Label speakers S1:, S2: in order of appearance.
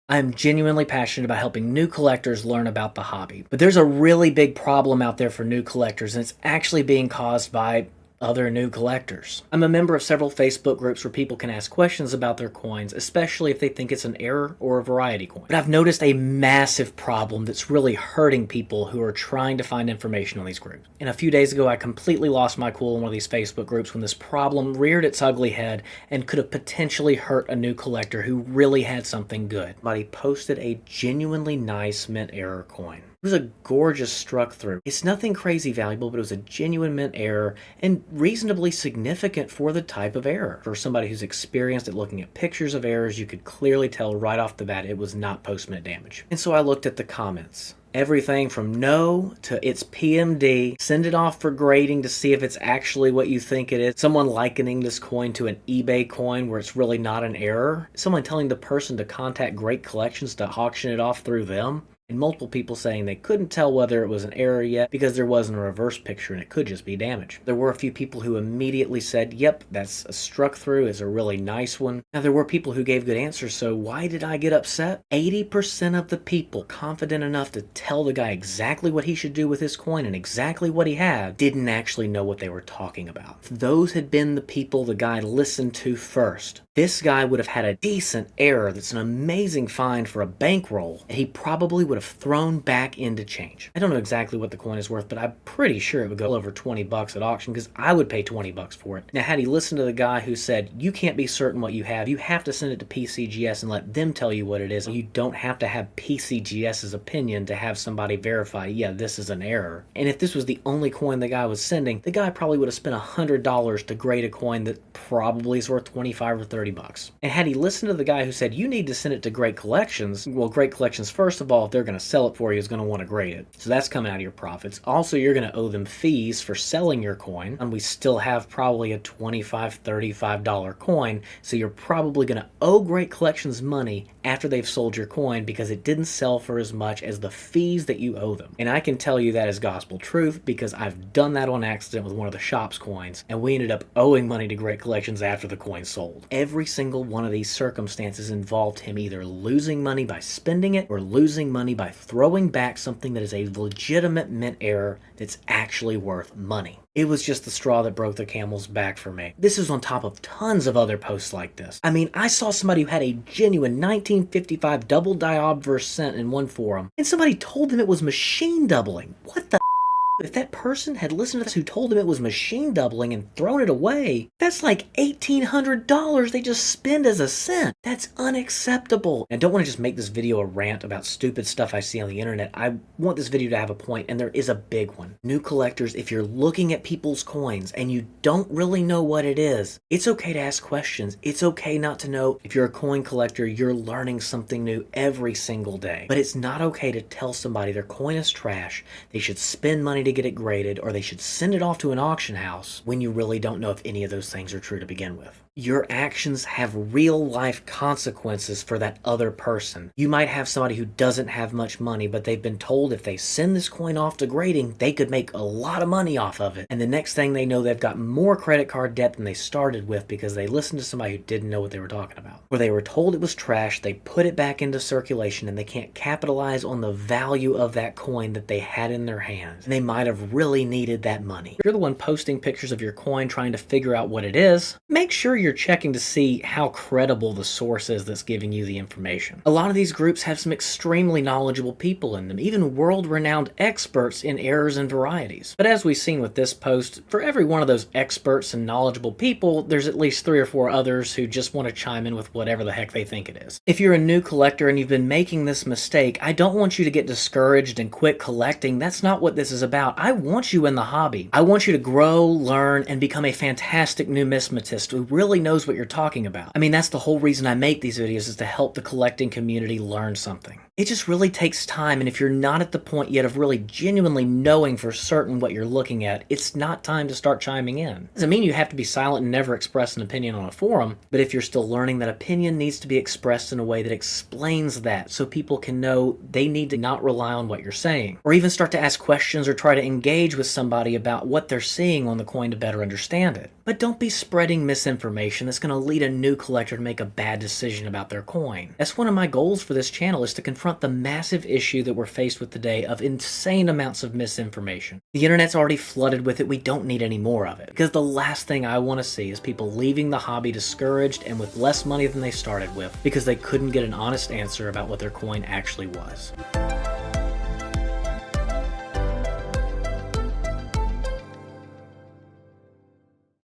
S1: I'm genuinely passionate about helping new collectors learn about the hobby. But there's a really big problem out there for new collectors, and it's actually being caused by other new collectors. I'm a member of several Facebook groups where people can ask questions about their coins, especially if they think it's an error or a variety coin. But I've noticed a massive problem that's really hurting people who are trying to find information on these groups. And a few days ago, I completely lost my cool in one of these Facebook groups when this problem reared its ugly head and could have potentially hurt a new collector who really had something good. Somebody posted a genuinely nice mint error coin. It was a gorgeous struck through. It's nothing crazy valuable, but it was a genuine mint error and reasonably significant for the type of error. For somebody who's experienced at looking at pictures of errors, you could clearly tell right off the bat it was not post-mint damage. And so I looked at the comments. Everything from no to it's PMD, send it off for grading to see if it's actually what you think it is. Someone likening this coin to an eBay coin where it's really not an error. Someone telling the person to contact Great Collections to auction it off through them. And multiple people saying they couldn't tell whether it was an error yet because there wasn't a reverse picture and it could just be damage. There were a few people who immediately said, yep, that's a struck through, it's a really nice one. Now there were people who gave good answers, so why did I get upset? 80% of the people confident enough to tell the guy exactly what he should do with his coin and exactly what he had didn't actually know what they were talking about. If those had been the people the guy listened to first, this guy would have had a decent error that's an amazing find for a bankroll that he probably would have thrown back into change. I don't know exactly what the coin is worth, but I'm pretty sure it would go over 20 bucks at auction because I would pay 20 bucks for it. Now, had he listened to the guy who said, you can't be certain what you have to send it to PCGS and let them tell you what it is. You don't have to have PCGS's opinion to have somebody verify, yeah, this is an error. And if this was the only coin the guy was sending, the guy probably would have spent $100 to grade a coin that probably is worth 25 or 30 bucks. And had he listened to the guy who said, you need to send it to Great Collections, well, Great Collections, first of all, if they're going to sell it for you, is going to want to grade it. So that's coming out of your profits. Also, you're going to owe them fees for selling your coin, and we still have probably a $25, $35 coin, so you're probably going to owe Great Collections money after they've sold your coin because it didn't sell for as much as the fees that you owe them. And I can tell you that is gospel truth because I've done that on accident with one of the shop's coins, and we ended up owing money to Great Collections after the coin sold. Every single one of these circumstances involved him either losing money by spending it or losing money by throwing back something that is a legitimate mint error that's actually worth money. It was just the straw that broke the camel's back for me. This is on top of tons of other posts like this. I mean, I saw somebody who had a genuine 1955 double diobverse cent in one forum, and somebody told them it was machine doubling. What the If that person had listened to this who told him it was machine doubling and thrown it away, that's like $1,800 they just spend as a cent. That's unacceptable. I don't want to just make this video a rant about stupid stuff I see on the internet. I want this video to have a point, and there is a big one. New collectors, if you're looking at people's coins and you don't really know what it is, it's okay to ask questions. It's okay not to know. If you're a coin collector, you're learning something new every single day. But it's not okay to tell somebody their coin is trash, they should spend money to get it graded, or they should send it off to an auction house when you really don't know if any of those things are true to begin with. Your actions have real life consequences for that other person. You might have somebody who doesn't have much money, but they've been told if they send this coin off to grading, they could make a lot of money off of it. And the next thing they know, they've got more credit card debt than they started with because they listened to somebody who didn't know what they were talking about. Or they were told it was trash, they put it back into circulation, and they can't capitalize on the value of that coin that they had in their hands. And they might have really needed that money. If you're the one posting pictures of your coin trying to figure out what it is, make sure you're checking to see how credible the source is that's giving you the information. A lot of these groups have some extremely knowledgeable people in them, even world-renowned experts in errors and varieties. But as we've seen with this post, for every one of those experts and knowledgeable people, there's at least 3 or 4 others who just want to chime in with whatever the heck they think it is. If you're a new collector and you've been making this mistake, I don't want you to get discouraged and quit collecting. That's not what this is about. I want you in the hobby. I want you to grow, learn, and become a fantastic numismatist who really knows what you're talking about. I mean, that's the whole reason I make these videos, is to help the collecting community learn something. It just really takes time, and if you're not at the point yet of really genuinely knowing for certain what you're looking at, it's not time to start chiming in. Doesn't mean you have to be silent and never express an opinion on a forum, but if you're still learning, that opinion needs to be expressed in a way that explains that so people can know they need to not rely on what you're saying, or even start to ask questions or try to engage with somebody about what they're seeing on the coin to better understand it. But don't be spreading misinformation that's going to lead a new collector to make a bad decision about their coin. That's one of my goals for this channel, is to confront the massive issue that we're faced with today of insane amounts of misinformation. The internet's already flooded with it. We don't need any more of it, because the last thing I want to see is people leaving the hobby discouraged and with less money than they started with because they couldn't get an honest answer about what their coin actually was.